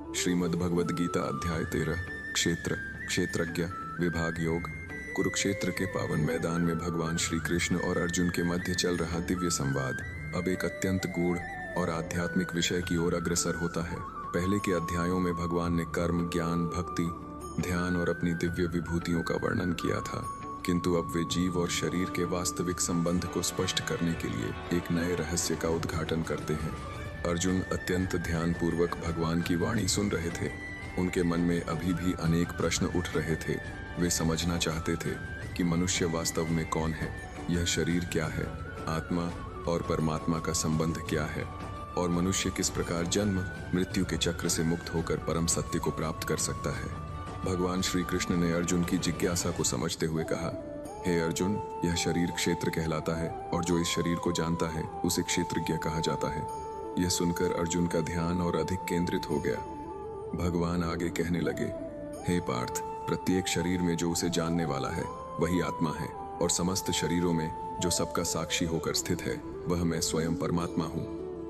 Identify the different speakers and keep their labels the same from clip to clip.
Speaker 1: श्रीमद् भगवद गीता अध्याय 13 क्षेत्र क्षेत्रज्ञ विभाग योग। कुरुक्षेत्र के पावन मैदान में भगवान श्री कृष्ण और अर्जुन के मध्य चल रहा दिव्य संवाद अब एक अत्यंत गूढ़ और आध्यात्मिक विषय की ओर अग्रसर होता है। पहले के अध्यायों में भगवान ने कर्म, ज्ञान, भक्ति, ध्यान और अपनी दिव्य विभूतियों का वर्णन किया था, किंतु अब वे जीव और शरीर के वास्तविक संबंध को स्पष्ट करने के लिए एक नए रहस्य का उद्घाटन करते हैं। अर्जुन अत्यंत ध्यानपूर्वक भगवान की वाणी सुन रहे थे। उनके मन में अभी भी अनेक प्रश्न उठ रहे थे। वे समझना चाहते थे कि मनुष्य वास्तव में कौन है, यह शरीर क्या है, आत्मा और परमात्मा का संबंध क्या है, और मनुष्य किस प्रकार जन्म मृत्यु के चक्र से मुक्त होकर परम सत्य को प्राप्त कर सकता है। भगवान श्री कृष्ण ने अर्जुन की जिज्ञासा को समझते हुए कहा, हे अर्जुन, यह शरीर क्षेत्र कहलाता है और जो इस शरीर को जानता है उसे क्षेत्रज्ञ कहा जाता है। यह सुनकर अर्जुन का ध्यान और अधिक केंद्रित हो गया। भगवान आगे कहने लगे, हे पार्थ, प्रत्येक शरीर में जो उसे जानने वाला है वही आत्मा है, और समस्त शरीरों में जो सबका साक्षी होकर स्थित है वह मैं स्वयं परमात्मा हूँ।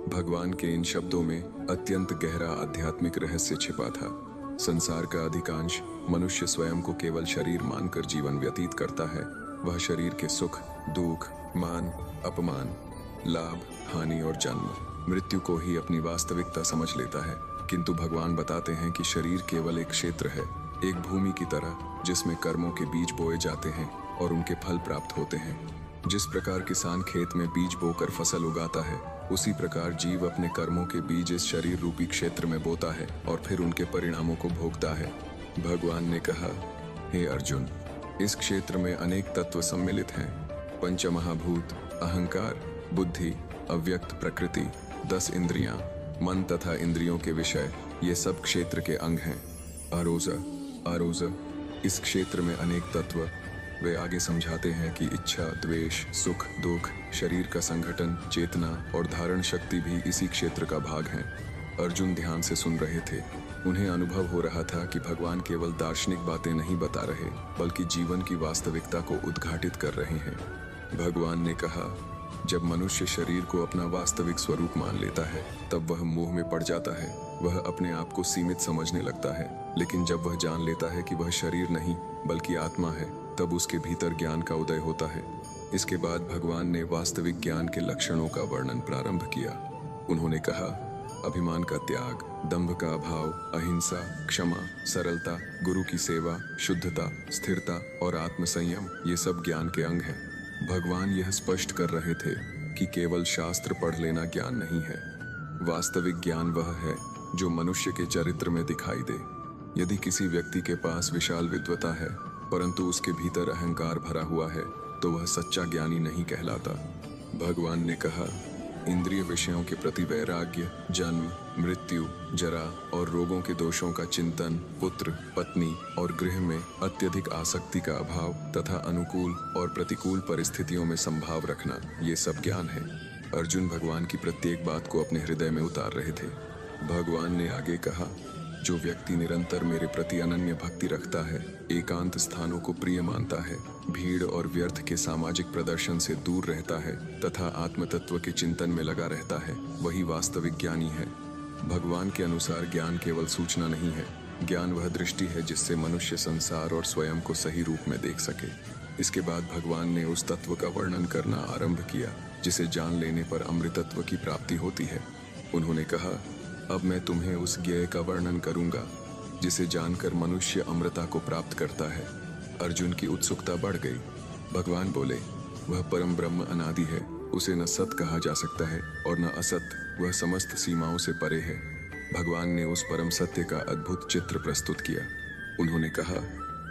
Speaker 1: भगवान के इन शब्दों में अत्यंत गहरा आध्यात्मिक रहस्य छिपा था। संसार का अधिकांश मनुष्य स्वयं को केवल शरीर मानकर जीवन व्यतीत करता है। वह शरीर के सुख, दुख, मान, अपमान, लाभ, हानि और जन्म मृत्यु को ही अपनी वास्तविकता समझ लेता है, किंतु भगवान बताते हैं कि शरीर केवल एक क्षेत्र है, एक भूमि की तरह जिसमें कर्मों के बीज बोए जाते हैं और उनके फल प्राप्त होते हैं। जिस प्रकार किसान खेत में बीज बोकर फसल उगाता है, उसी प्रकार जीव अपने कर्मों के बीज इस शरीर रूपी क्षेत्र में बोता है और फिर उनके परिणामों को भोगता है। भगवान ने कहा, हे अर्जुन, इस क्षेत्र में अनेक तत्व सम्मिलित हैं। पंचमहाभूत, अहंकार, बुद्धि, अव्यक्त प्रकृति, 10 इंद्रियां, मन तथा इंद्रियों के विषय, ये सब क्षेत्र के अंग हैं। आरोज, इस क्षेत्र में अनेक तत्व। वे आगे समझाते हैं कि इच्छा, द्वेष, सुख, दुख, शरीर का संगठन, चेतना और धारण शक्ति भी इसी क्षेत्र का भाग हैं। अर्जुन ध्यान से सुन रहे थे। उन्हें अनुभव हो रहा था कि भगवान केवल दार्शनिक बातें नहीं बता रहे, बल्कि जीवन की वास्तविकता को उद्घाटित कर रहे हैं। भगवान ने कहा, जब मनुष्य शरीर को अपना वास्तविक स्वरूप मान लेता है तब वह मोह में पड़ जाता है। वह अपने आप को सीमित समझने लगता है, लेकिन जब वह जान लेता है कि वह शरीर नहीं बल्कि आत्मा है, तब उसके भीतर ज्ञान का उदय होता है। इसके बाद भगवान ने वास्तविक ज्ञान के लक्षणों का वर्णन प्रारंभ किया। उन्होंने कहा, अभिमान का त्याग, दंभ का अभाव, अहिंसा, क्षमा, सरलता, गुरु की सेवा, शुद्धता, स्थिरता और आत्मसंयम, ये सब ज्ञान के अंग हैं। भगवान यह स्पष्ट कर रहे थे कि केवल शास्त्र पढ़ लेना ज्ञान नहीं है। वास्तविक ज्ञान वह है जो मनुष्य के चरित्र में दिखाई दे। यदि किसी व्यक्ति के पास विशाल विद्वता है परंतु उसके भीतर अहंकार भरा हुआ है तो वह सच्चा ज्ञानी नहीं कहलाता। भगवान ने कहा, इंद्रिय विषयों के प्रति वैराग्य, जन्म, मृत्यु, जरा और रोगों के दोषों का चिंतन, पुत्र, पत्नी और गृह में अत्यधिक आसक्ति का अभाव तथा अनुकूल और प्रतिकूल परिस्थितियों में संभाव रखना, ये सब ज्ञान है। अर्जुन भगवान की प्रत्येक बात को अपने हृदय में उतार रहे थे। भगवान ने आगे कहा, जो व्यक्ति निरंतर मेरे प्रति अनन्य भक्ति रखता है, एकांत स्थानों को प्रिय मानता है, भीड़ और व्यर्थ के सामाजिक प्रदर्शन से दूर रहता है तथा आत्म तत्व के चिंतन में लगा रहता है, वही वास्तविक ज्ञानी है। भगवान के अनुसार ज्ञान केवल सूचना नहीं है, ज्ञान वह दृष्टि है जिससे मनुष्य संसार और स्वयं को सही रूप में देख सके। इसके बाद भगवान ने उस तत्व का वर्णन करना आरंभ किया जिसे जान लेने पर अमृतत्व की प्राप्ति होती है। उन्होंने कहा, अब मैं तुम्हें उस ज्ञेय का वर्णन करूंगा जिसे जानकर मनुष्य अमृता को प्राप्त करता है। अर्जुन की उत्सुकता बढ़ गई। भगवान बोले, वह परम ब्रह्म अनादि है, उसे न सत कहा जा सकता है और न असत, वह समस्त सीमाओं से परे है। भगवान ने उस परम सत्य का अद्भुत चित्र प्रस्तुत किया। उन्होंने कहा,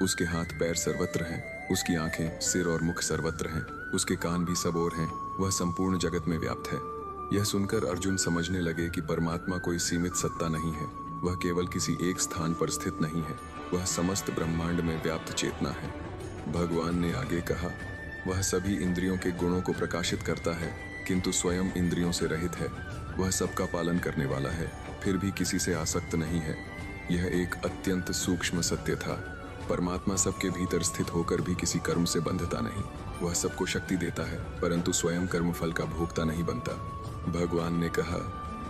Speaker 1: उसके हाथ पैर सर्वत्र हैं, उसकी आंखें, सिर और मुख सर्वत्र हैं, उसके कान भी सब ओर हैं, वह संपूर्ण जगत में व्याप्त है। यह सुनकर अर्जुन समझने लगे कि परमात्मा कोई सीमित सत्ता नहीं है, वह केवल किसी एक स्थान पर स्थित नहीं है, वह समस्त ब्रह्मांड में व्याप्त चेतना है। भगवान ने आगे कहा, वह सभी इंद्रियों के गुणों को प्रकाशित करता है किंतु स्वयं इंद्रियों से रहित है। वह सबका पालन करने वाला है, फिर भी किसी से आसक्त नहीं है। यह एक अत्यंत सूक्ष्म सत्य था। परमात्मा सबके भीतर स्थित होकर भी किसी कर्म से बंधता नहीं। वह सबको शक्ति देता है परंतु स्वयं कर्मफल का भोक्ता नहीं बनता। भगवान ने कहा,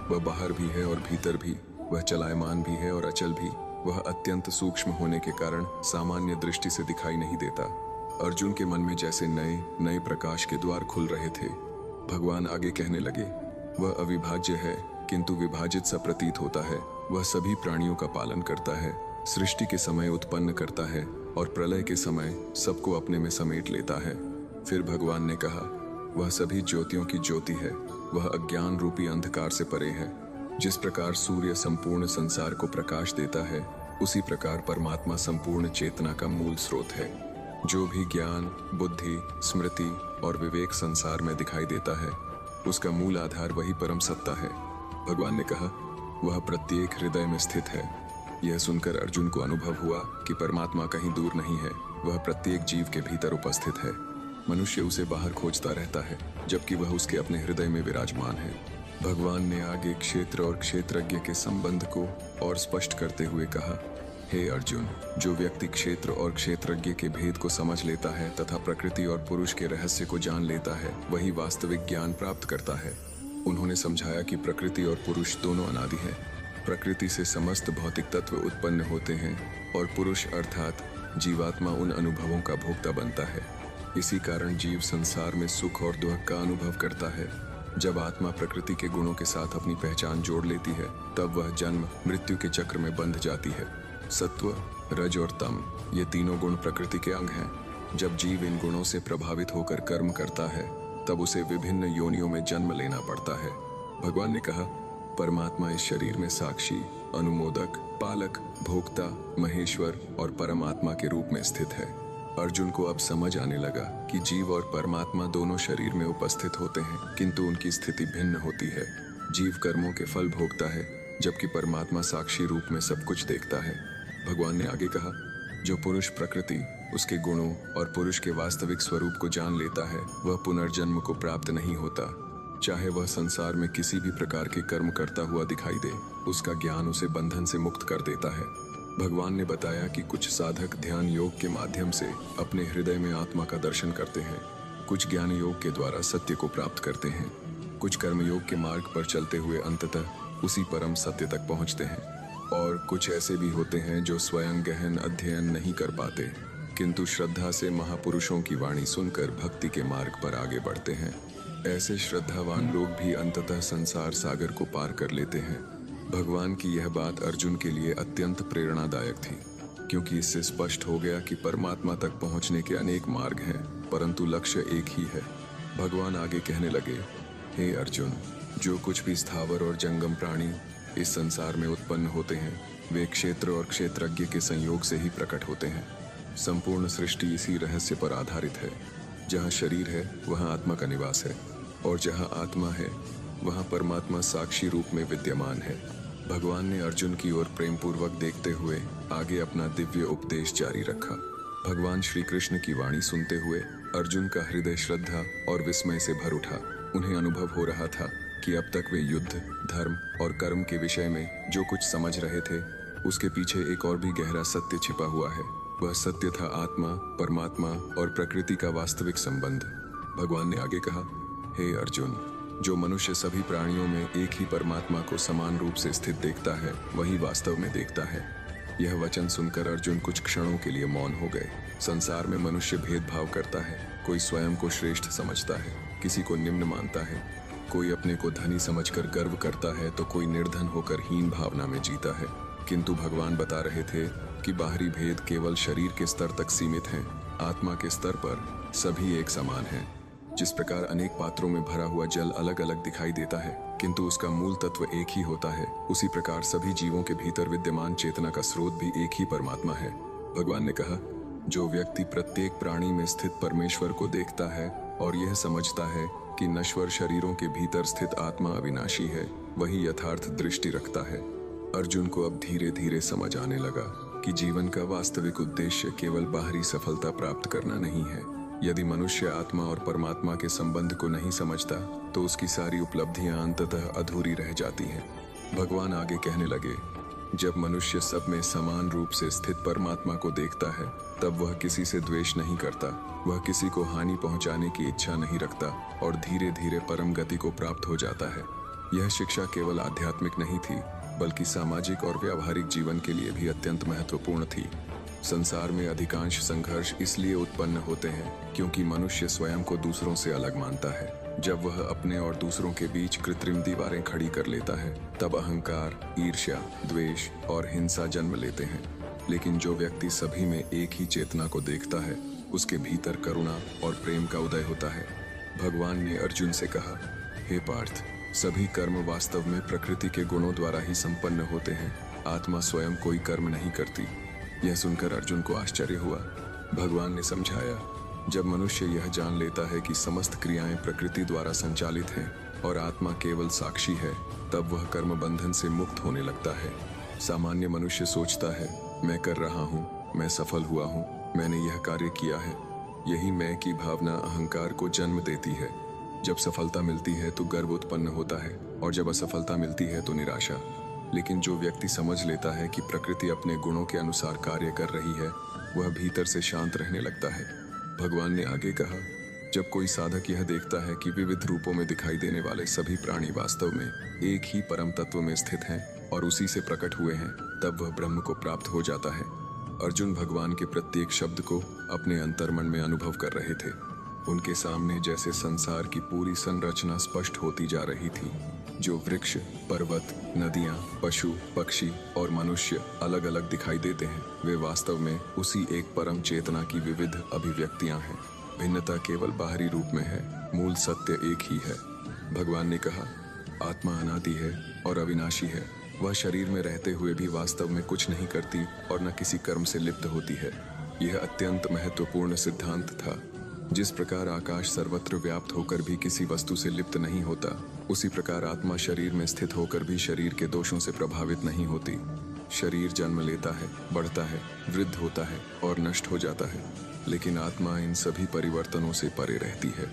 Speaker 1: वह बाहर भी है और भीतर भी, वह चलायमान भी है और अचल भी। वह अत्यंत सूक्ष्म होने के कारण सामान्य दृष्टि से दिखाई नहीं देता। अर्जुन के मन में जैसे नए नए प्रकाश के द्वार खुल रहे थे। भगवान आगे कहने लगे, वह अविभाज्य है किंतु विभाजित सा प्रतीत होता है। वह सभी प्राणियों का पालन करता है, सृष्टि के समय उत्पन्न करता है और प्रलय के समय सबको अपने में समेट लेता है। फिर भगवान ने कहा, वह सभी ज्योतियों की ज्योति है। वह अज्ञान रूपी अंधकार से परे है। जिस प्रकार सूर्य संपूर्ण संसार को प्रकाश देता है, उसी प्रकार परमात्मा संपूर्ण चेतना का मूल स्रोत है। जो भी ज्ञान, बुद्धि, स्मृति और विवेक संसार में दिखाई देता है, उसका मूल आधार वही परम सत्ता है। भगवान ने कहा, वह प्रत्येक हृदय में स्थित है। यह सुनकर अर्जुन को अनुभव हुआ कि परमात्मा कहीं दूर नहीं है, वह प्रत्येक जीव के भीतर उपस्थित है। मनुष्य उसे बाहर खोजता रहता है, जबकि वह उसके अपने हृदय में विराजमान है। भगवान ने आगे क्षेत्र और क्षेत्रज्ञ के संबंध को और स्पष्ट करते हुए कहा, हे अर्जुन, जो व्यक्ति क्षेत्र और क्षेत्रज्ञ के भेद को समझ लेता है तथा प्रकृति और पुरुष के रहस्य को जान लेता है, वही वास्तविक ज्ञान प्राप्त करता है। उन्होंने समझाया कि प्रकृति और पुरुष दोनों अनादि हैं। प्रकृति से समस्त भौतिक तत्व उत्पन्न होते हैं और पुरुष अर्थात जीवात्मा उन अनुभवों का भोक्ता बनता है। इसी कारण जीव संसार में सुख और दुख का अनुभव करता है। जब आत्मा प्रकृति के गुणों के साथ अपनी पहचान जोड़ लेती है, तब वह जन्म मृत्यु के चक्र में बंध जाती है। सत्व, रज और तम, ये तीनों गुण प्रकृति के अंग हैं। जब जीव इन गुणों से प्रभावित होकर कर्म करता है, तब उसे विभिन्न योनियों में जन्म लेना पड़ता है। भगवान ने कहा, परमात्मा इस शरीर में साक्षी, अनुमोदक, पालक, भोक्ता, महेश्वर और परमात्मा के रूप में स्थित है। अर्जुन को अब समझ आने लगा कि जीव और परमात्मा दोनों शरीर में उपस्थित होते हैं, किंतु उनकी स्थिति भिन्न होती है। जीव कर्मों के फल भोगता है, जबकि परमात्मा साक्षी रूप में सब कुछ देखता है। भगवान ने आगे कहा, जो पुरुष प्रकृति, उसके गुणों और पुरुष के वास्तविक स्वरूप को जान लेता है, वह पुनर्जन्म को प्राप्त नहीं होता। चाहे वह संसार में किसी भी प्रकार के कर्म करता हुआ दिखाई दे, उसका ज्ञान उसे बंधन से मुक्त कर देता है। भगवान ने बताया कि कुछ साधक ध्यान योग के माध्यम से अपने हृदय में आत्मा का दर्शन करते हैं, कुछ ज्ञान योग के द्वारा सत्य को प्राप्त करते हैं, कुछ कर्म योग के मार्ग पर चलते हुए अंततः उसी परम सत्य तक पहुंचते हैं, और कुछ ऐसे भी होते हैं जो स्वयं गहन अध्ययन नहीं कर पाते, किंतु श्रद्धा से महापुरुषों की वाणी सुनकर भक्ति के मार्ग पर आगे बढ़ते हैं। ऐसे श्रद्धावान लोग भी अंततः संसार सागर को पार कर लेते हैं। भगवान की यह बात अर्जुन के लिए अत्यंत प्रेरणादायक थी, क्योंकि इससे स्पष्ट हो गया कि परमात्मा तक पहुंचने के अनेक मार्ग हैं, परंतु लक्ष्य एक ही है। भगवान आगे कहने लगे, हे अर्जुन, जो कुछ भी स्थावर और जंगम प्राणी इस संसार में उत्पन्न होते हैं, वे क्षेत्र और क्षेत्रज्ञ के संयोग से ही प्रकट होते हैं। संपूर्ण सृष्टि इसी रहस्य पर आधारित है। जहाँ शरीर है, वहाँ आत्मा का निवास है, और जहाँ आत्मा है, वहाँ परमात्मा साक्षी रूप में विद्यमान है। भगवान ने अर्जुन की ओर प्रेम पूर्वक देखते हुए आगे अपना दिव्य उपदेश जारी रखा। भगवान श्री कृष्ण की वाणी सुनते हुए अर्जुन का हृदय श्रद्धा और विस्मय से भर उठा। उन्हें अनुभव हो रहा था कि अब तक वे युद्ध, धर्म और कर्म के विषय में जो कुछ समझ रहे थे, उसके पीछे एक और भी गहरा सत्य छिपा हुआ है। वह सत्य था आत्मा, परमात्मा और प्रकृति का वास्तविक संबंध। भगवान ने आगे कहा, हे अर्जुन, जो मनुष्य सभी प्राणियों में एक ही परमात्मा को समान रूप से स्थित देखता है, वही वास्तव में देखता है। यह वचन सुनकर अर्जुन कुछ क्षणों के लिए मौन हो गए। संसार में मनुष्य भेदभाव करता है। कोई स्वयं को श्रेष्ठ समझता है, किसी को निम्न मानता है, कोई अपने को धनी समझकर गर्व करता है, तो कोई निर्धन होकर हीन भावना में जीता है। किंतु भगवान बता रहे थे कि बाहरी भेद केवल शरीर के स्तर तक सीमित हैं। आत्मा के स्तर पर सभी एक समान हैं। जिस प्रकार अनेक पात्रों में भरा हुआ जल अलग अलग दिखाई देता है, किंतु उसका मूल तत्व एक ही होता है, उसी प्रकार सभी जीवों के भीतर विद्यमान चेतना का स्रोत भी एक ही परमात्मा है। भगवान ने कहा, जो व्यक्ति प्रत्येक प्राणी में स्थित परमेश्वर को देखता है और यह समझता है कि नश्वर शरीरों के भीतर स्थित आत्मा अविनाशी है, वही यथार्थ दृष्टि रखता है। अर्जुन को अब धीरे धीरे समझ आने लगा कि जीवन का वास्तविक उद्देश्य केवल बाहरी सफलता प्राप्त करना नहीं है। यदि मनुष्य आत्मा और परमात्मा के संबंध को नहीं समझता, तो उसकी सारी उपलब्धियां अंततः अधूरी रह जाती हैं। भगवान आगे कहने लगे, जब मनुष्य सब में समान रूप से स्थित परमात्मा को देखता है, तब वह किसी से द्वेष नहीं करता, वह किसी को हानि पहुंचाने की इच्छा नहीं रखता और धीरे धीरे परम गति को प्राप्त हो जाता है। यह शिक्षा केवल आध्यात्मिक नहीं थी, बल्कि सामाजिक और व्यावहारिक जीवन के लिए भी अत्यंत महत्वपूर्ण थी। संसार में अधिकांश संघर्ष इसलिए उत्पन्न होते हैं क्योंकि मनुष्य स्वयं को दूसरों से अलग मानता है। जब वह अपने और दूसरों के बीच कृत्रिम दीवारें खड़ी कर लेता है, तब अहंकार, ईर्ष्या, द्वेष और हिंसा जन्म लेते हैं। लेकिन जो व्यक्ति सभी में एक ही चेतना को देखता है, उसके भीतर करुणा और प्रेम का उदय होता है। भगवान ने अर्जुन से कहा, हे पार्थ, सभी कर्म वास्तव में प्रकृति के गुणों द्वारा ही संपन्न होते हैं। आत्मा स्वयं कोई कर्म नहीं करती। यह सुनकर अर्जुन को आश्चर्य हुआ। भगवान ने समझाया, जब मनुष्य यह जान लेता है कि समस्त क्रियाएं प्रकृति द्वारा संचालित हैं और आत्मा केवल साक्षी है, तब वह कर्म बंधन से मुक्त होने लगता है। सामान्य मनुष्य सोचता है, मैं कर रहा हूँ, मैं सफल हुआ हूँ, मैंने यह कार्य किया है। यही मैं की भावना अहंकार को जन्म देती है। जब सफलता मिलती है तो गर्व उत्पन्न होता है और जब असफलता मिलती है तो निराशा। लेकिन जो व्यक्ति समझ लेता है कि प्रकृति अपने गुणों के अनुसार कार्य कर रही है, वह भीतर से शांत रहने लगता है। भगवान ने आगे कहा, जब कोई साधक यह देखता है कि विविध रूपों में दिखाई देने वाले सभी प्राणी वास्तव में एक ही परम तत्व में स्थित हैं और उसी से प्रकट हुए हैं, तब वह ब्रह्म को प्राप्त हो जाता है। अर्जुन भगवान के प्रत्येक शब्द को अपने अंतर्मन में अनुभव कर रहे थे। उनके सामने जैसे संसार की पूरी संरचना स्पष्ट होती जा रही थी। जो वृक्ष, पर्वत, नदियां, पशु, पक्षी और मनुष्य अलग अलग दिखाई देते हैं, वे वास्तव में उसी एक परम चेतना की विविध अभिव्यक्तियां हैं। भिन्नता केवल बाहरी रूप में है, मूल सत्य एक ही है। भगवान ने कहा, आत्मा अनादि है और अविनाशी है। वह शरीर में रहते हुए भी वास्तव में कुछ नहीं करती और न किसी कर्म से लिप्त होती है। यह अत्यंत महत्वपूर्ण सिद्धांत था। जिस प्रकार आकाश सर्वत्र व्याप्त होकर भी किसी वस्तु से लिप्त नहीं होता, उसी प्रकार आत्मा शरीर में स्थित होकर भी शरीर के दोषों से प्रभावित नहीं होती। शरीर जन्म लेता है, बढ़ता है, वृद्ध होता है और नष्ट हो जाता है, लेकिन आत्मा इन सभी परिवर्तनों से परे रहती है।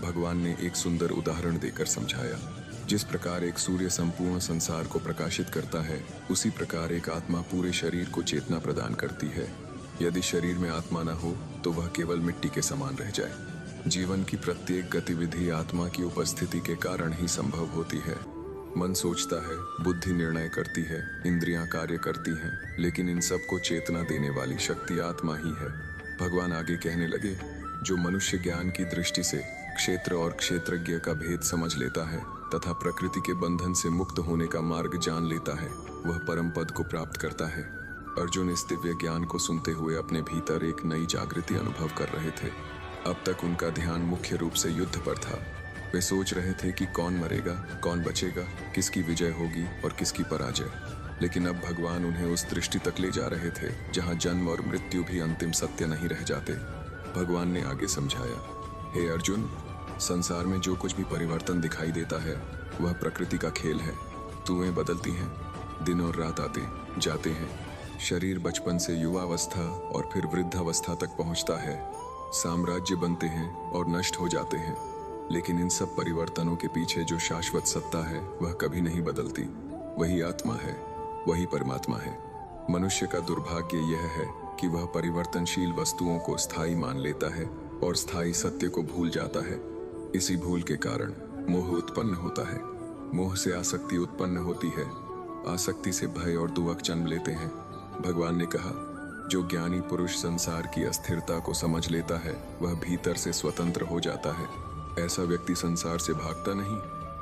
Speaker 1: भगवान ने एक सुंदर उदाहरण देकर समझाया। जिस प्रकार एक सूर्य संपूर्ण संसार को प्रकाशित करता है, उसी प्रकार एक आत्मा पूरे शरीर को चेतना प्रदान करती है। यदि शरीर में आत्मा न हो तो वह केवल मिट्टी के समान रह जाए। जीवन की प्रत्येक गतिविधि आत्मा की उपस्थिति के कारण ही संभव होती है। मन सोचता है, बुद्धि निर्णय करती है, इंद्रियां कार्य करती हैं, लेकिन इन सब को चेतना देने वाली शक्ति आत्मा ही है। भगवान आगे कहने लगे, जो मनुष्य ज्ञान की दृष्टि से क्षेत्र और क्षेत्रज्ञ का भेद समझ लेता है तथा प्रकृति के बंधन से मुक्त होने का मार्ग जान लेता है, वह परम पद को प्राप्त करता है। अर्जुन इस दिव्य ज्ञान को सुनते हुए अपने भीतर एक नई जागृति अनुभव कर रहे थे। अब तक उनका ध्यान मुख्य रूप से युद्ध पर था। वे सोच रहे थे कि कौन मरेगा, कौन बचेगा, किसकी विजय होगी और किसकी पराजय। लेकिन अब भगवान उन्हें उस दृष्टि तक ले जा रहे थे जहां जन्म और मृत्यु भी अंतिम सत्य नहीं रह जाते। भगवान ने आगे समझाया, हे अर्जुन, संसार में जो कुछ भी परिवर्तन दिखाई देता है, वह प्रकृति का खेल है। ऋतुएं बदलती हैं, दिन और रात आते जाते हैं, शरीर बचपन से युवावस्था और फिर वृद्धावस्था तक पहुंचता है, साम्राज्य बनते हैं और नष्ट हो जाते हैं। लेकिन इन सब परिवर्तनों के पीछे जो शाश्वत सत्ता है, वह कभी नहीं बदलती। वही आत्मा है, वही परमात्मा है। मनुष्य का दुर्भाग्य यह है कि वह परिवर्तनशील वस्तुओं को स्थायी मान लेता है और स्थायी सत्य को भूल जाता है। इसी भूल के कारण मोह उत्पन्न होता है। मोह से आसक्ति उत्पन्न होती है, आसक्ति से भय और दुख जन्म लेते हैं। भगवान ने कहा, जो ज्ञानी पुरुष संसार की अस्थिरता को समझ लेता है, वह भीतर से स्वतंत्र हो जाता है। ऐसा व्यक्ति संसार से भागता नहीं,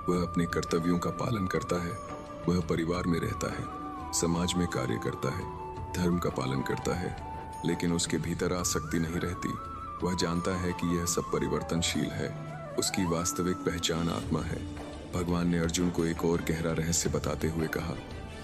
Speaker 1: वह अपने कर्तव्यों का पालन करता है। वह परिवार में रहता है, समाज में कार्य करता है, धर्म का पालन करता है, लेकिन उसके भीतर आसक्ति नहीं रहती। वह जानता है कि यह सब परिवर्तनशील है। उसकी वास्तविक पहचान आत्मा है। भगवान ने अर्जुन को एक और गहरा रहस्य बताते हुए कहा,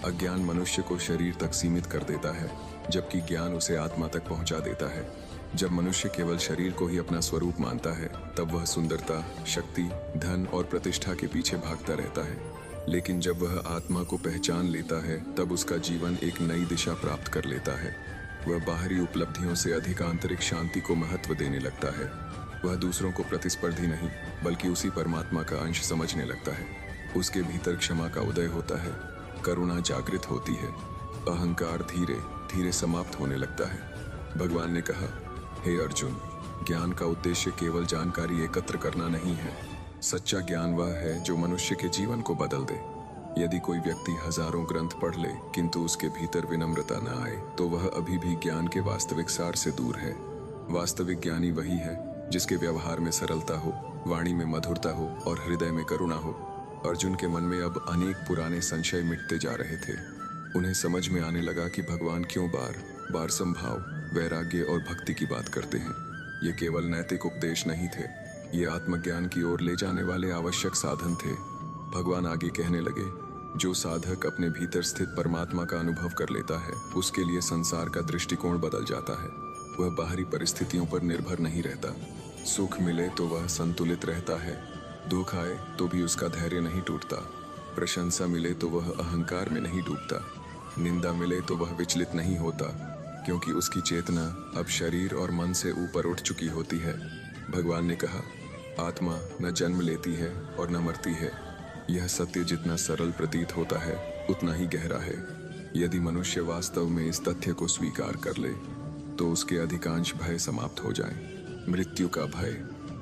Speaker 1: अज्ञान मनुष्य को शरीर तक सीमित कर देता है, जबकि ज्ञान उसे आत्मा तक पहुंचा देता है। जब मनुष्य केवल शरीर को ही अपना स्वरूप मानता है, तब वह सुंदरता, शक्ति, धन और प्रतिष्ठा के पीछे भागता रहता है। लेकिन जब वह आत्मा को पहचान लेता है, तब उसका जीवन एक नई दिशा प्राप्त कर लेता है। वह बाहरी उपलब्धियों से अधिक आंतरिक शांति को महत्व देने लगता है। वह दूसरों को प्रतिस्पर्धी नहीं, बल्कि उसी परमात्मा का अंश समझने लगता है। उसके भीतर क्षमा का उदय होता है, करुणा जागृत होती है, अहंकार धीरे धीरे समाप्त होने लगता है। भगवान ने कहा, हे अर्जुन, ज्ञान का उद्देश्य केवल जानकारी एकत्र करना नहीं है। सच्चा ज्ञान वह है जो मनुष्य के जीवन को बदल दे। यदि कोई व्यक्ति हजारों ग्रंथ पढ़ ले किंतु उसके भीतर विनम्रता न आए तो वह अभी भी ज्ञान के वास्तविक सार से दूर है। वास्तविक ज्ञानी वही है जिसके व्यवहार में सरलता हो, वाणी में मधुरता हो और हृदय में करुणा हो। अर्जुन के मन में अब अनेक पुराने संशय मिटते जा रहे थे। उन्हें समझ में आने लगा कि भगवान क्यों बार बार संभाव, वैराग्य और भक्ति की बात करते हैं। ये केवल नैतिक उपदेश नहीं थे, ये आत्मज्ञान की ओर ले जाने वाले आवश्यक साधन थे। भगवान आगे कहने लगे, जो साधक अपने भीतर स्थित परमात्मा का अनुभव कर लेता है उसके लिए संसार का दृष्टिकोण बदल जाता है। वह बाहरी परिस्थितियों पर निर्भर नहीं रहता। सुख मिले तो वह संतुलित रहता है, दुख आए तो भी उसका धैर्य नहीं टूटता। प्रशंसा मिले तो वह अहंकार में नहीं डूबता, निंदा मिले तो वह विचलित नहीं होता, क्योंकि उसकी चेतना अब शरीर और मन से ऊपर उठ चुकी होती है। भगवान ने कहा, आत्मा न जन्म लेती है और न मरती है। यह सत्य जितना सरल प्रतीत होता है उतना ही गहरा है। यदि मनुष्य वास्तव में इस तथ्य को स्वीकार कर ले तो उसके अधिकांश भय समाप्त हो जाएं। मृत्यु का भय,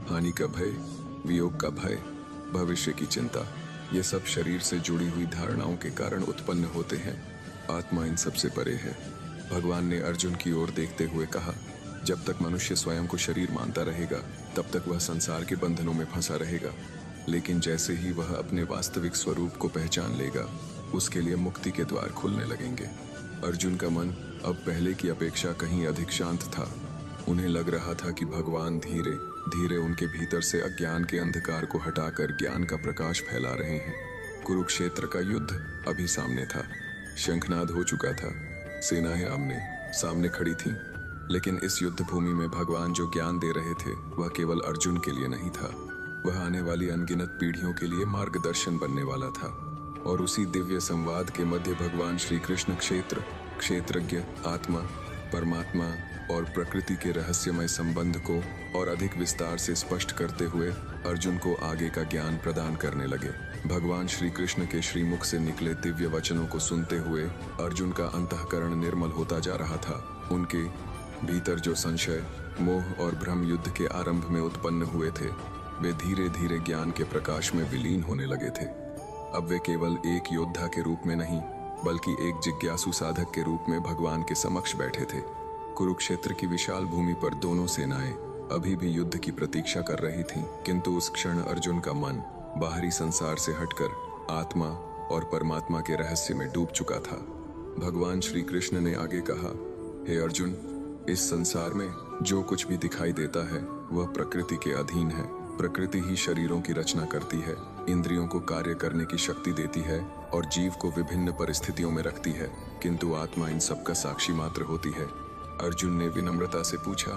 Speaker 1: हानि का भय, वियोग का भय, भविष्य की चिंता, ये सब शरीर से जुड़ी हुई धारणाओं के कारण उत्पन्न होते हैं। आत्मा इन सब से परे है। भगवान ने अर्जुन की ओर देखते हुए कहा, जब तक मनुष्य स्वयं को शरीर मानता रहेगा तब तक वह संसार के बंधनों में फंसा रहेगा, लेकिन जैसे ही वह अपने वास्तविक स्वरूप को पहचान लेगा उसके लिए मुक्ति के द्वार खुलने लगेंगे। अर्जुन का मन अब पहले की अपेक्षा कहीं अधिक शांत था। उन्हें लग रहा था कि भगवान धीरे धीरे उनके भीतर से अज्ञान के अंधकार को हटाकर ज्ञान का प्रकाश फैला रहे हैं। कुरुक्षेत्र का युद्ध अभी सामने था। शंखनाद हो चुका था, सेनाएं आमने सामने खड़ी थीं, लेकिन इस युद्ध भूमि में भगवान जो ज्ञान दे रहे थे वह केवल अर्जुन के लिए नहीं था, वह आने वाली अनगिनत पीढ़ियों के लिए मार्गदर्शन बनने वाला था। और उसी दिव्य संवाद के मध्य भगवान श्री कृष्ण क्षेत्र, क्षेत्रज्ञ, आत्मा, परमात्मा और प्रकृति के रहस्यमय संबंध को और अधिक विस्तार से स्पष्ट करते हुए अर्जुन को आगे का ज्ञान प्रदान करने लगे। भगवान श्री कृष्ण के श्रीमुख से निकले दिव्य वचनों को सुनते हुए अर्जुन का अंतःकरण निर्मल होता जा रहा था। उनके भीतर जो संशय, मोह और भ्रम युद्ध के आरंभ में उत्पन्न हुए थे वे धीरे धीरे ज्ञान के प्रकाश में विलीन होने लगे थे। अब वे केवल एक योद्धा के रूप में नहीं बल्कि एक जिज्ञासु साधक के रूप में भगवान के समक्ष बैठे थे। कुरुक्षेत्र की विशाल भूमि पर दोनों सेनाएं अभी भी युद्ध की प्रतीक्षा कर रही थीं, किंतु उस क्षण अर्जुन का मन बाहरी संसार से हटकर आत्मा और परमात्मा के रहस्य में डूब चुका था। भगवान श्री कृष्ण ने आगे कहा, हे अर्जुन, इस संसार में जो कुछ भी दिखाई देता है वह प्रकृति के अधीन है। प्रकृति ही शरीरों की रचना करती है, इंद्रियों को कार्य करने की शक्ति देती है और जीव को विभिन्न परिस्थितियों में रखती है, किंतु आत्मा इन सब का साक्षी मात्र होती है। अर्जुन ने विनम्रता से पूछा,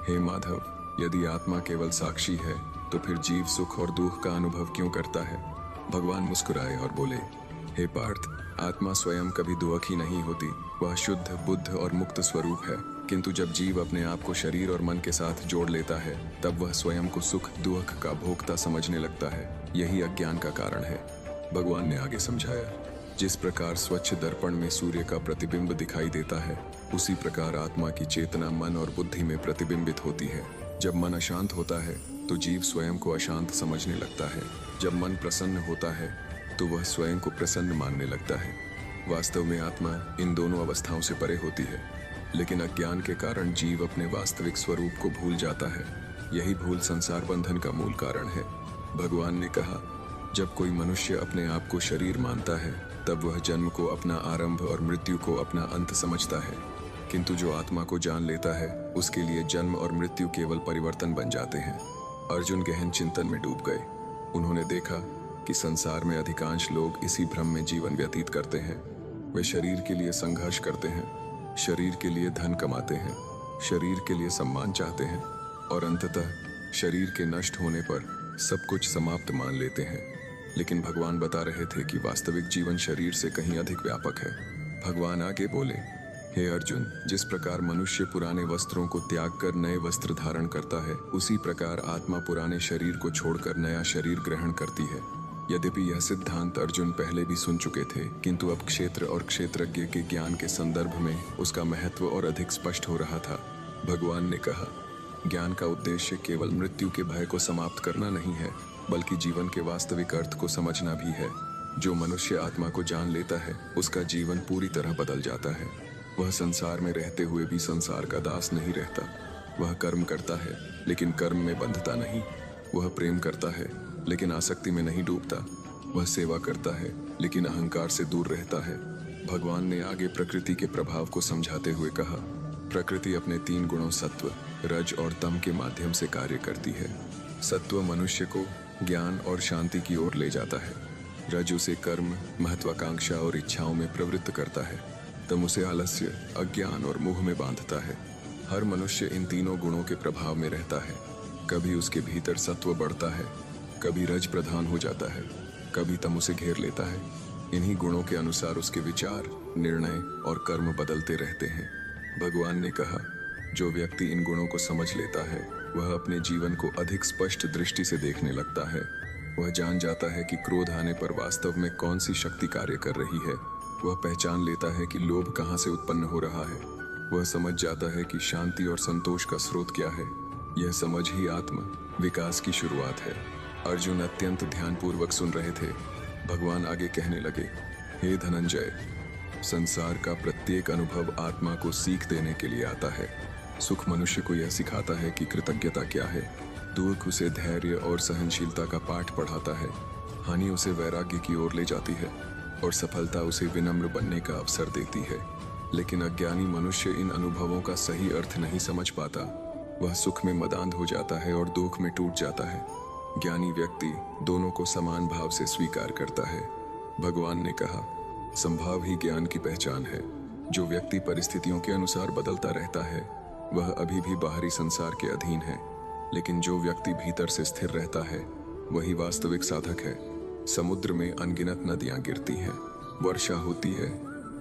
Speaker 1: हे माधव, यदि आत्मा केवल साक्षी है तो फिर जीव सुख और दुख का अनुभव क्यों करता है? भगवान मुस्कुराए और बोले, हे पार्थ, आत्मा स्वयं कभी दुखी नहीं होती, वह शुद्ध, बुद्ध और मुक्त स्वरूप है, किंतु जब जीव अपने आप को शरीर और मन के साथ जोड़ लेता है तब वह स्वयं को सुख दुख का भोक्ता समझने लगता है। यही अज्ञान का कारण है। भगवान ने आगे समझाया, जिस प्रकार स्वच्छ दर्पण में सूर्य का प्रतिबिंब दिखाई देता है उसी प्रकार आत्मा की चेतना मन और बुद्धि में प्रतिबिंबित होती है। जब मन अशांत होता है तो जीव स्वयं को अशांत समझने लगता है, जब मन प्रसन्न होता है तो वह स्वयं को प्रसन्न मानने लगता है। वास्तव में आत्मा इन दोनों अवस्थाओं से परे होती है, लेकिन अज्ञान के कारण जीव अपने वास्तविक स्वरूप को भूल जाता है। यही भूल संसार बंधन का मूल कारण है। भगवान ने कहा, जब कोई मनुष्य अपने आप को शरीर मानता है तब वह जन्म को अपना आरंभ और मृत्यु को अपना अंत समझता है, किंतु जो आत्मा को जान लेता है उसके लिए जन्म और मृत्यु केवल परिवर्तन बन जाते हैं। अर्जुन गहन चिंतन में डूब गए। उन्होंने देखा कि संसार में अधिकांश लोग इसी भ्रम में जीवन व्यतीत करते हैं। वे शरीर के लिए संघर्ष करते हैं, शरीर के लिए धन कमाते हैं, शरीर के लिए सम्मान चाहते हैं और अंततः शरीर के नष्ट होने पर सब कुछ समाप्त मान लेते हैं। लेकिन भगवान बता रहे थे कि वास्तविक जीवन शरीर से कहीं अधिक व्यापक है। भगवान आगे बोले, हे अर्जुन, जिस प्रकार मनुष्य पुराने वस्त्रों को त्याग कर नए वस्त्र धारण करता है उसी प्रकार आत्मा पुराने शरीर को छोड़कर नया शरीर ग्रहण करती है। यद्यपि यह सिद्धांत अर्जुन पहले भी सुन चुके थे, किंतु अब क्षेत्र और क्षेत्रज्ञ के ज्ञान के संदर्भ में उसका महत्व और अधिक स्पष्ट हो रहा था। भगवान ने कहा, ज्ञान का उद्देश्य केवल मृत्यु के भय को समाप्त करना नहीं है, बल्कि जीवन के वास्तविक अर्थ को समझना भी है। जो मनुष्य आत्मा को जान लेता है उसका जीवन पूरी तरह बदल जाता है। वह संसार में रहते हुए भी संसार का दास नहीं रहता। वह कर्म करता है लेकिन कर्म में बंधता नहीं। वह प्रेम करता है लेकिन आसक्ति में नहीं डूबता। वह सेवा करता है लेकिन अहंकार से दूर रहता है। भगवान ने आगे प्रकृति के प्रभाव को समझाते हुए कहा, प्रकृति अपने 3 गुणों सत्व, रज और तम के माध्यम से कार्य करती है। सत्व मनुष्य को ज्ञान और शांति की ओर ले जाता है। रज उसे कर्म, महत्वाकांक्षा और इच्छाओं में प्रवृत्त करता है। तम उसे आलस्य, अज्ञान और मोह में बांधता है। हर मनुष्य इन तीनों गुणों के प्रभाव में रहता है। कभी उसके भीतर सत्व बढ़ता है, कभी रज प्रधान हो जाता है, कभी तम उसे घेर लेता है। इन्हीं गुणों के अनुसार उसके विचार, निर्णय और कर्म बदलते रहते हैं। भगवान ने कहा, जो व्यक्ति इन गुणों को समझ लेता है वह अपने जीवन को अधिक स्पष्ट दृष्टि से देखने लगता है। वह जान जाता है कि क्रोध आने पर वास्तव में कौन सी शक्ति कार्य कर रही है। वह पहचान लेता है कि लोभ कहाँ से उत्पन्न हो रहा है। वह समझ जाता है कि शांति और संतोष का स्रोत क्या है। यह समझ ही आत्म विकास की शुरुआत है। अर्जुन अत्यंत ध्यानपूर्वक सुन रहे थे। भगवान आगे कहने लगे, हे धनंजय, संसार का प्रत्येक अनुभव आत्मा को सीख देने के लिए आता है। सुख मनुष्य को यह सिखाता है कि कृतज्ञता क्या है। दुख उसे धैर्य और सहनशीलता का पाठ पढ़ाता है। हानि उसे वैराग्य की ओर ले जाती है और सफलता उसे विनम्र बनने का अवसर देती है। लेकिन अज्ञानी मनुष्य इन अनुभवों का सही अर्थ नहीं समझ पाता। वह सुख में मदांध हो जाता है और दुख में टूट जाता है। ज्ञानी व्यक्ति दोनों को समान भाव से स्वीकार करता है। भगवान ने कहा, संभाव ही ज्ञान की पहचान है। जो व्यक्ति परिस्थितियों के अनुसार बदलता रहता है वह अभी भी बाहरी संसार के अधीन है, लेकिन जो व्यक्ति भीतर से स्थिर रहता है वही वास्तविक साधक है। समुद्र में अनगिनत नदियां गिरती हैं, वर्षा होती है,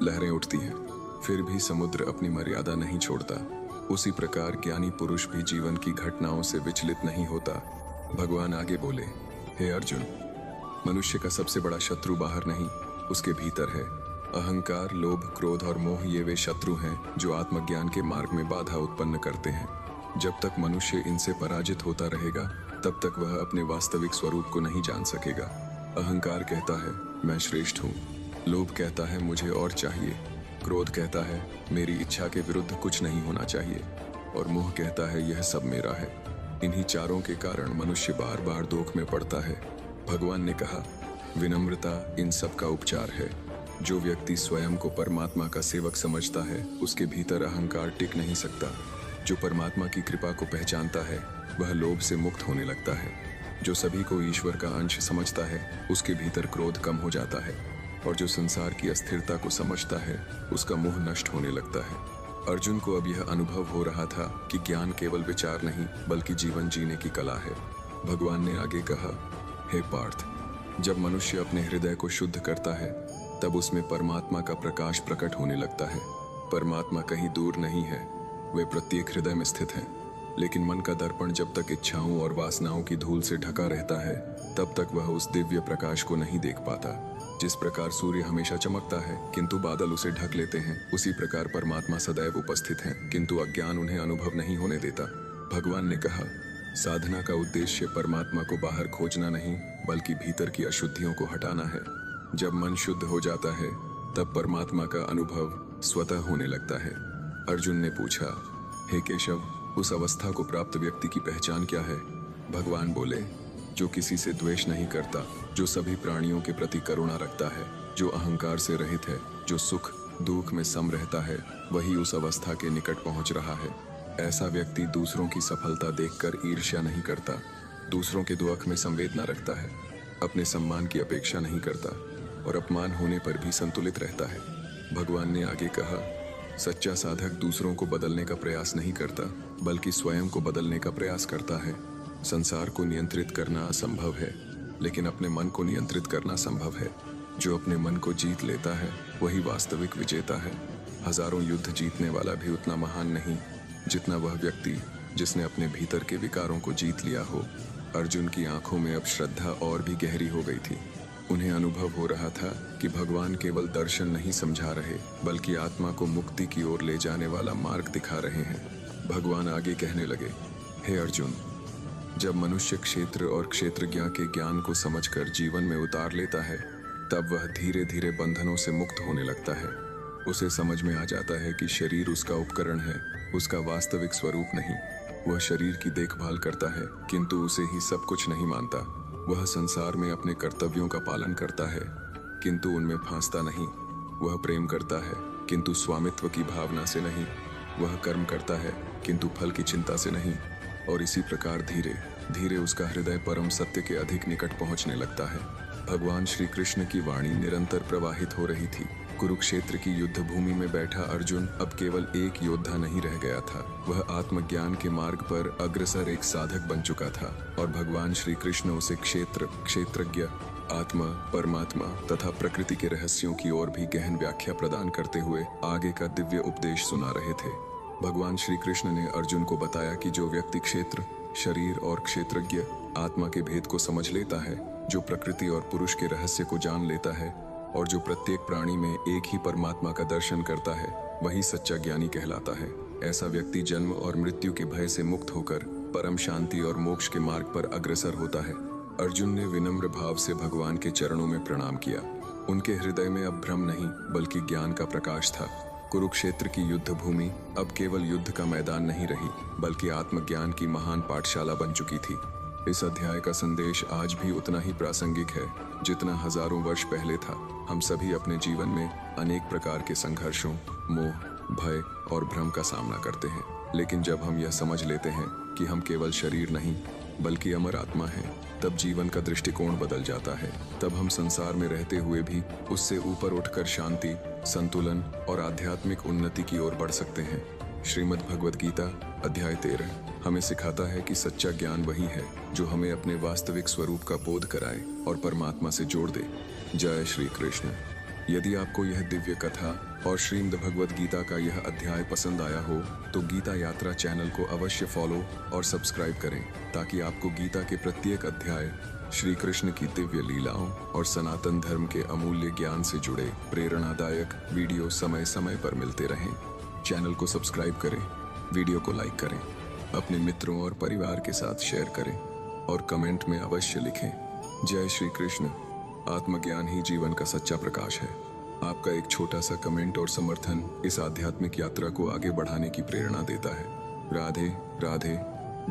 Speaker 1: लहरें उठती हैं, फिर भी समुद्र अपनी मर्यादा नहीं छोड़ता। उसी प्रकार ज्ञानी पुरुष भी जीवन की घटनाओं से विचलित नहीं होता। भगवान आगे बोले, हे अर्जुन, मनुष्य का सबसे बड़ा शत्रु बाहर नहीं, उसके भीतर है। अहंकार, लोभ, क्रोध और मोह ये वे शत्रु हैं जो आत्मज्ञान के मार्ग में बाधा उत्पन्न करते हैं। जब तक मनुष्य इनसे पराजित होता रहेगा तब तक वह अपने वास्तविक स्वरूप को नहीं जान सकेगा। अहंकार कहता है, मैं श्रेष्ठ हूँ। लोभ कहता है, मुझे और चाहिए। क्रोध कहता है, मेरी इच्छा के विरुद्ध कुछ नहीं होना चाहिए। और मोह कहता है, यह सब मेरा है। इन्हीं चारों के कारण मनुष्य बार बार दुख में पड़ता है। भगवान ने कहा, विनम्रता इन सब का उपचार है। जो व्यक्ति स्वयं को परमात्मा का सेवक समझता है उसके भीतर अहंकार टिक नहीं सकता। जो परमात्मा की कृपा को पहचानता है वह लोभ से मुक्त होने लगता है। जो सभी को ईश्वर का अंश समझता है उसके भीतर क्रोध कम हो जाता है। और जो संसार की अस्थिरता को समझता है उसका मोह नष्ट होने लगता है। अर्जुन को अब यह अनुभव हो रहा था कि ज्ञान केवल विचार नहीं बल्कि जीवन जीने की कला है। भगवान ने आगे कहा, हे पार्थ, जब मनुष्य अपने हृदय को शुद्ध करता है तब उसमें परमात्मा का प्रकाश प्रकट होने लगता है। परमात्मा कहीं दूर नहीं है, वे प्रत्येक हृदय में स्थित हैं। लेकिन मन का दर्पण जब तक इच्छाओं और वासनाओं की धूल से ढका रहता है तब तक वह उस दिव्य प्रकाश को नहीं देख पाता। जिस प्रकार सूर्य हमेशा चमकता है किंतु बादल उसे ढक लेते हैं, उसी प्रकार परमात्मा सदैव उपस्थित हैं किंतु अज्ञान उन्हें अनुभव नहीं होने देता। भगवान ने कहा, साधना का उद्देश्य परमात्मा को बाहर खोजना नहीं बल्कि भीतर की अशुद्धियों को हटाना है। जब मन शुद्ध हो जाता है तब परमात्मा का अनुभव स्वतः होने लगता है। अर्जुन ने पूछा, हे केशव, उस अवस्था को प्राप्त व्यक्ति की पहचान क्या है? भगवान बोले, जो किसी से द्वेष नहीं करता, जो सभी प्राणियों के प्रति करुणा रखता है, जो अहंकार से रहित है, जो सुख दुख में सम रहता है, वही उस अवस्था के निकट पहुंच रहा है। ऐसा व्यक्ति दूसरों की सफलता देखकर ईर्ष्या नहीं करता, दूसरों के दुख में संवेदना रखता है, अपने सम्मान की अपेक्षा नहीं करता और अपमान होने पर भी संतुलित रहता है। भगवान ने आगे कहा, सच्चा साधक दूसरों को बदलने का प्रयास नहीं करता बल्कि स्वयं को बदलने का प्रयास करता है। संसार को नियंत्रित करना असंभव है लेकिन अपने मन को नियंत्रित करना संभव है। जो अपने मन को जीत लेता है वही वास्तविक विजेता है। हजारों युद्ध जीतने वाला भी उतना महान नहीं जितना वह व्यक्ति जिसने अपने भीतर के विकारों को जीत लिया हो। अर्जुन की आंखों में अब श्रद्धा और भी गहरी हो गई थी। उन्हें अनुभव हो रहा था कि भगवान केवल दर्शन नहीं समझा रहे बल्कि आत्मा को मुक्ति की ओर ले जाने वाला मार्ग दिखा रहे हैं। भगवान आगे कहने लगे, हे अर्जुन, जब मनुष्य क्षेत्र और क्षेत्रज्ञ के ज्ञान को समझकर जीवन में उतार लेता है तब वह धीरे धीरे बंधनों से मुक्त होने लगता है। उसे समझ में आ जाता है कि शरीर उसका उपकरण है, उसका वास्तविक स्वरूप नहीं। वह शरीर की देखभाल करता है किंतु उसे ही सब कुछ नहीं मानता। वह संसार में अपने कर्तव्यों का पालन करता है किंतु उनमें फांसता नहीं। वह प्रेम करता है किंतु स्वामित्व की भावना से नहीं। वह कर्म करता है किंतु फल की चिंता से नहीं। और इसी प्रकार धीरे धीरे उसका हृदय परम सत्य के अधिक निकट पहुंचने लगता है। भगवान श्री कृष्ण की वाणी निरंतर प्रवाहित हो रही थी। कुरुक्षेत्र की युद्ध भूमि में बैठा अर्जुन अब केवल एक योद्धा नहीं रह गया था। वह आत्मज्ञान के मार्ग पर अग्रसर एक साधक बन चुका था और भगवान श्री कृष्ण उसे क्षेत्रज्ञ, आत्मा, परमात्मा तथा प्रकृति के रहस्यों की ओर भी गहन व्याख्या प्रदान करते हुए आगे का दिव्य उपदेश सुना रहे थे। भगवान श्री कृष्ण ने अर्जुन को बताया कि जो व्यक्ति क्षेत्र, शरीर और क्षेत्रज्ञ आत्मा के भेद को समझ लेता है, जो प्रकृति और पुरुष के रहस्य को जान लेता है और जो प्रत्येक प्राणी में एक ही परमात्मा का दर्शन करता है, वही सच्चा ज्ञानी कहलाता है। ऐसा व्यक्ति जन्म और मृत्यु के भय से मुक्त होकर परम शांति और मोक्ष के मार्ग पर अग्रसर होता है। अर्जुन ने विनम्र भाव से भगवान के चरणों में प्रणाम किया। उनके हृदय में अब भ्रम नहीं बल्कि ज्ञान का प्रकाश था। कुरुक्षेत्र की युद्ध भूमि अब केवल युद्ध का मैदान नहीं रही बल्कि आत्मज्ञान की महान पाठशाला बन चुकी थी। इस अध्याय का संदेश आज भी उतना ही प्रासंगिक है जितना हजारों वर्ष पहले था। हम सभी अपने जीवन में अनेक प्रकार के संघर्षों, मोह, भय और भ्रम का सामना करते हैं, लेकिन जब हम यह समझ लेते हैं कि हम केवल शरीर नहीं बल्कि अमर आत्मा हैं, तब जीवन का दृष्टिकोण बदल जाता है। तब हम संसार में रहते हुए भी उससे ऊपर उठकर शांति, संतुलन और आध्यात्मिक उन्नति की ओर बढ़ सकते हैं। श्रीमद् भगवद गीता अध्याय 13 हमें सिखाता है कि सच्चा ज्ञान वही है जो हमें अपने वास्तविक स्वरूप का बोध कराए और परमात्मा से जोड़ दे। जय श्री कृष्ण। यदि आपको यह दिव्य कथा और श्रीमद् भगवद गीता का यह अध्याय पसंद आया हो तो गीता यात्रा चैनल को अवश्य फॉलो और सब्सक्राइब करें ताकि आपको गीता के प्रत्येक अध्याय, श्री कृष्ण की दिव्य लीलाओं और सनातन धर्म के अमूल्य ज्ञान से जुड़े प्रेरणादायक वीडियो समय समय पर मिलते रहें। चैनल को सब्सक्राइब करें, वीडियो को लाइक करें, अपने मित्रों और परिवार के साथ शेयर करें और कमेंट में अवश्य लिखें, जय श्री कृष्ण। आत्मज्ञान ही जीवन का सच्चा प्रकाश है। आपका एक छोटा सा कमेंट और समर्थन इस आध्यात्मिक यात्रा को आगे बढ़ाने की प्रेरणा देता है। राधे राधे।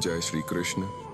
Speaker 1: जय श्री कृष्ण।